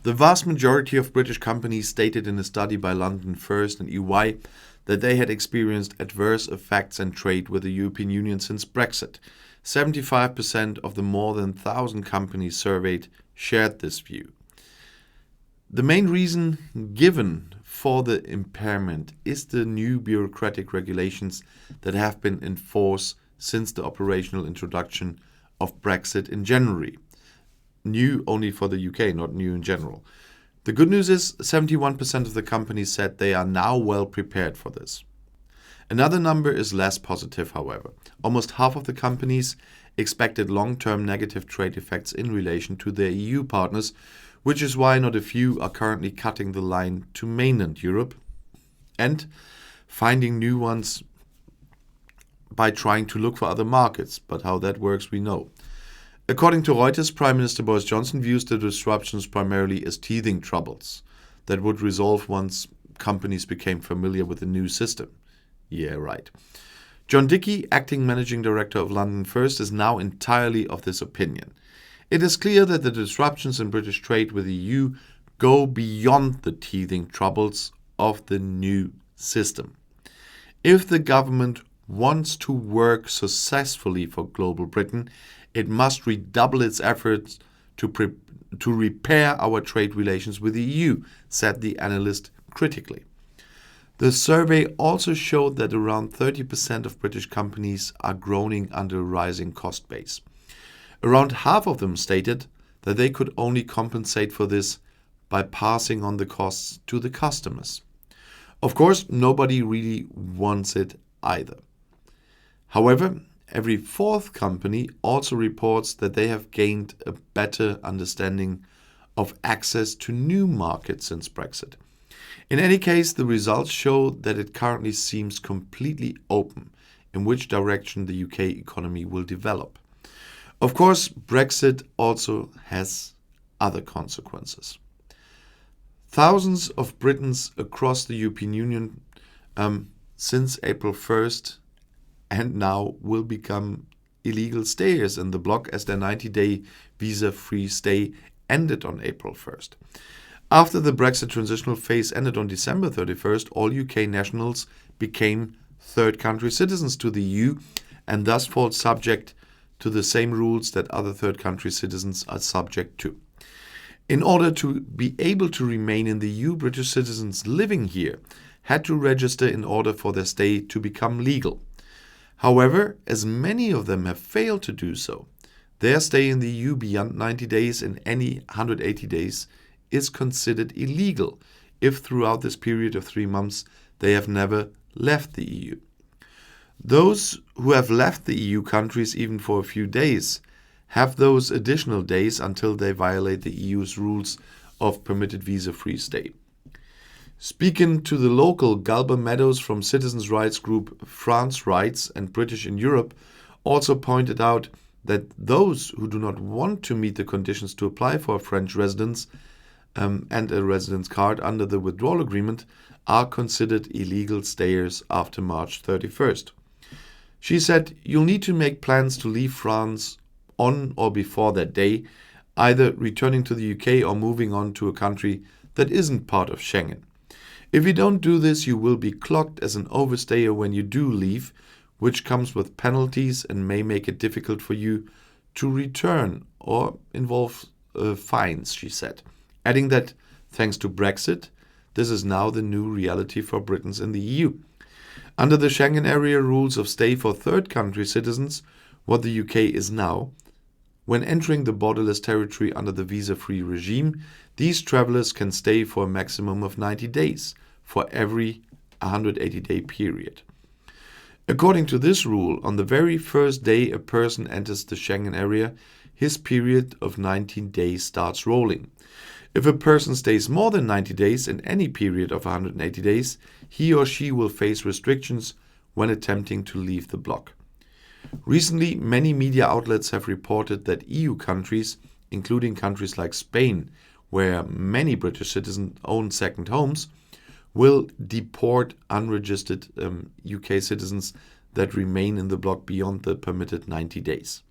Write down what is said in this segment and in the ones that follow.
The vast majority of British companies stated in a study by London First and EY that they had experienced adverse effects in trade with the European Union since Brexit. 75% of the more than 1,000 companies surveyed shared this view. The main reason given for the impairment is the new bureaucratic regulations that have been in force since the operational introduction of Brexit in January. New only for the UK, not new in general. The good news is 71% of the companies said they are now well prepared for this. Another number is less positive, however. Almost half of the companies expected long-term negative trade effects in relation to their EU partners, which is why not a few are currently cutting the line to mainland Europe and finding new ones by trying to look for other markets. But how that works, we know. According to Reuters, Prime Minister Boris Johnson views the disruptions primarily as teething troubles that would resolve once companies became familiar with the new system. Yeah, right. John Dickey, acting managing director of London First, is now entirely of this opinion. It is clear that the disruptions in British trade with the EU go beyond the teething troubles of the new system. If the government wants to work successfully for global Britain, it must redouble its efforts to repair our trade relations with the EU, said the analyst critically. The survey also showed that around 30% of British companies are groaning under a rising cost base. Around half of them stated that they could only compensate for this by passing on the costs to the customers. Of course, nobody really wants it either. However, every fourth company also reports that they have gained a better understanding of access to new markets since Brexit. In any case, the results show that it currently seems completely open in which direction the UK economy will develop. Of course, Brexit also has other consequences. Thousands of Britons across the European Union since April 1st and now will become illegal stayers in the bloc as their 90-day visa-free stay ended on April 1st. After the Brexit transitional phase ended on December 31st, all UK nationals became third country citizens to the EU and thus fall subject to the same rules that other third country citizens are subject to. In order to be able to remain in the EU, British citizens living here had to register in order for their stay to become legal. However, as many of them have failed to do so, their stay in the EU beyond 90 days in any 180 days is considered illegal if throughout this period of 3 months they have never left the EU. Those who have left the EU countries even for a few days have those additional days until they violate the EU's rules of permitted visa-free stay. Speaking to the local Galba Meadows from citizens' rights group France Rights and British in Europe also pointed out that those who do not want to meet the conditions to apply for a French residence and a residence card under the withdrawal agreement are considered illegal stayers after March 31st. She said, "You'll need to make plans to leave France on or before that day, either returning to the UK or moving on to a country that isn't part of Schengen. If you don't do this, you will be clocked as an overstayer when you do leave, which comes with penalties and may make it difficult for you to return or involve fines," she said, adding that, thanks to Brexit, this is now the new reality for Britons in the EU. Under the Schengen area rules of stay for third country citizens, what the UK is now, when entering the borderless territory under the visa-free regime, these travelers can stay for a maximum of 90 days for every 180-day period. According to this rule, on the very first day a person enters the Schengen area, his period of 19 days starts rolling. If a person stays more than 90 days in any period of 180 days, he or she will face restrictions when attempting to leave the bloc. Recently, many media outlets have reported that EU countries, including countries like Spain, where many British citizens own second homes, will deport unregistered UK citizens that remain in the bloc beyond the permitted 90 days.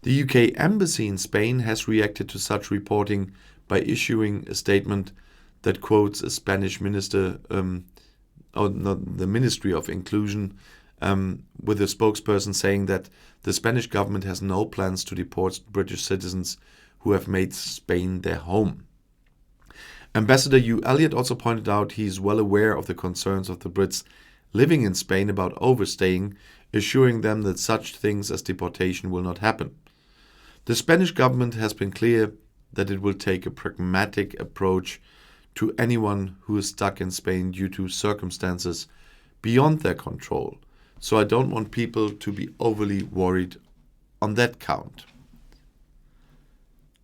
The UK Embassy in Spain has reacted to such reporting by issuing a statement that quotes a Spanish minister, the Ministry of Inclusion, with a spokesperson saying that the Spanish government has no plans to deport British citizens who have made Spain their home. Ambassador Hugh Elliott also pointed out he is well aware of the concerns of the Brits living in Spain about overstaying, assuring them that such things as deportation will not happen. The Spanish government has been clear that it will take a pragmatic approach to anyone who is stuck in Spain due to circumstances beyond their control. So I don't want people to be overly worried on that count.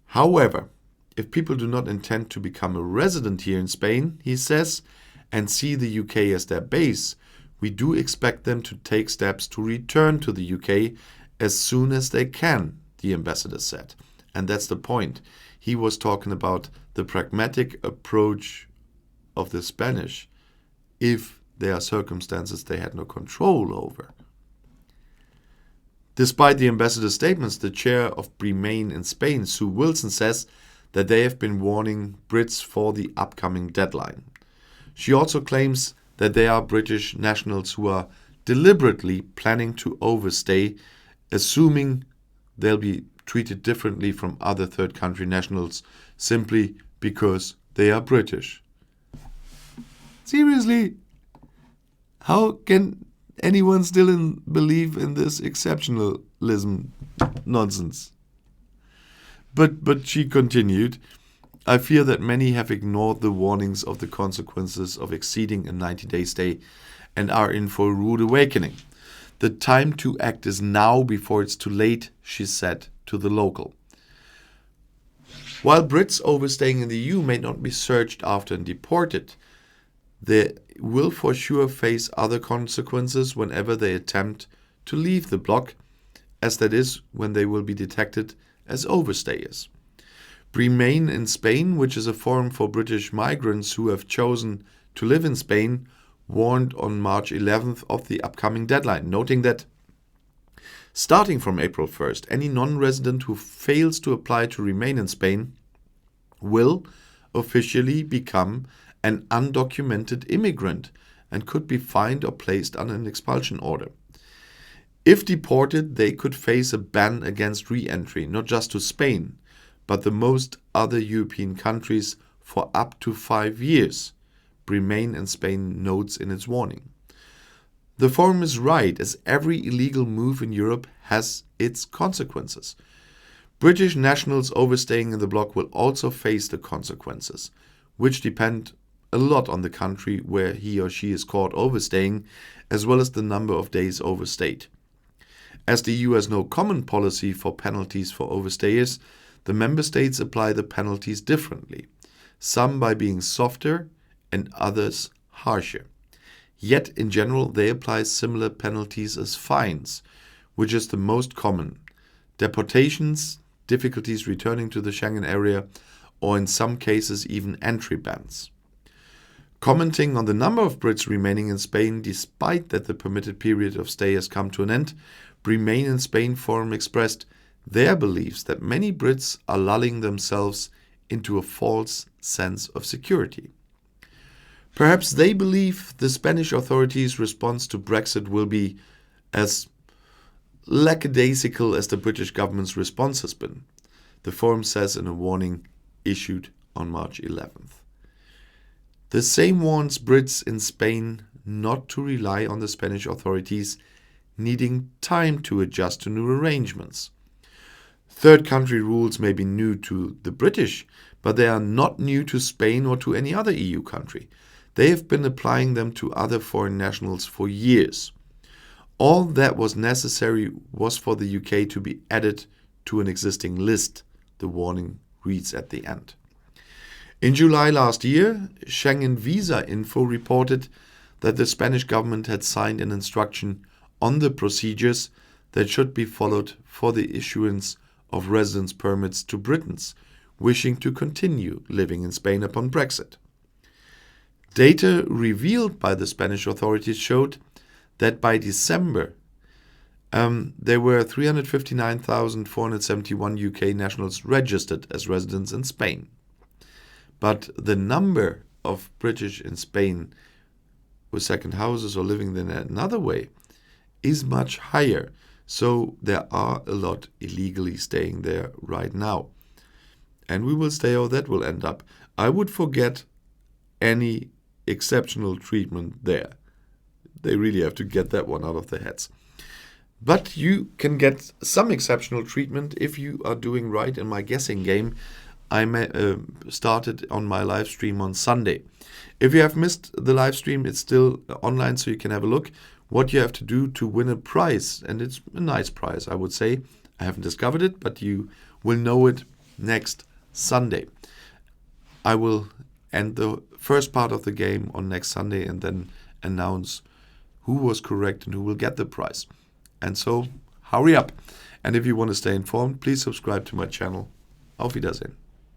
However, if people do not intend to become a resident here in Spain, he says, and see the UK as their base, we do expect them to take steps to return to the UK as soon as they can, the ambassador said. And that's the point. He was talking about the pragmatic approach of the Spanish if there are circumstances they had no control over. Despite the ambassador's statements, the chair of Remain in Spain, Sue Wilson, says that they have been warning Brits for the upcoming deadline. She also claims that there are British nationals who are deliberately planning to overstay, assuming they'll be treated differently from other third country nationals simply because they are British. Seriously? How can anyone still believe in this exceptionalism nonsense? But she continued, I fear that many have ignored the warnings of the consequences of exceeding a 90-day stay and are in for a rude awakening. The time to act is now before it's too late, she said to the local. While Brits overstaying in the EU may not be searched after and deported, they will for sure face other consequences whenever they attempt to leave the bloc, as that is when they will be detected as overstayers. Remain in Spain, which is a forum for British migrants who have chosen to live in Spain, warned on March 11th of the upcoming deadline, noting that starting from April 1st, any non-resident who fails to apply to remain in Spain will officially become an undocumented immigrant and could be fined or placed under an expulsion order. If deported, they could face a ban against re-entry, not just to Spain, but the most other European countries for up to 5 years, Remain in Spain notes in its warning. The forum is right, as every illegal move in Europe has its consequences. British nationals overstaying in the bloc will also face the consequences, which depend a lot on the country where he or she is caught overstaying, as well as the number of days overstayed. As the EU has no common policy for penalties for overstayers, the member states apply the penalties differently, some by being softer and others harsher. Yet, in general, they apply similar penalties as fines, which is the most common. Deportations, difficulties returning to the Schengen area, or in some cases even entry bans. Commenting on the number of Brits remaining in Spain, despite that the permitted period of stay has come to an end, Remain in Spain Forum expressed their beliefs that many Brits are lulling themselves into a false sense of security. Perhaps they believe the Spanish authorities' response to Brexit will be as lackadaisical as the British government's response has been, the forum says in a warning issued on March 11th. The same warns Brits in Spain not to rely on the Spanish authorities needing time to adjust to new arrangements. Third country rules may be new to the British, but they are not new to Spain or to any other EU country. They have been applying them to other foreign nationals for years. All that was necessary was for the UK to be added to an existing list, the warning reads at the end. In July last year, Schengen Visa Info reported that the Spanish government had signed an instruction on the procedures that should be followed for the issuance of residence permits to Britons wishing to continue living in Spain upon Brexit. Data revealed by the Spanish authorities showed that by December, there were 359,471 UK nationals registered as residents in Spain. But the number of British in Spain with second houses or living in another way is much higher. So there are a lot illegally staying there right now. And we will stay how that will end up. I would forget any exceptional treatment there. They really have to get that one out of their heads. But you can get some exceptional treatment if you are doing right in my guessing game I started on my live stream on Sunday. If you have missed the live stream, it's still online, so you can have a look. What you have to do to win a prize, and it's a nice prize, I would say. I haven't discovered it, but you will know it next Sunday. I will end the first part of the game on next Sunday and then announce who was correct and who will get the prize. And so, hurry up. And if you want to stay informed, please subscribe to my channel. Auf Wiedersehen.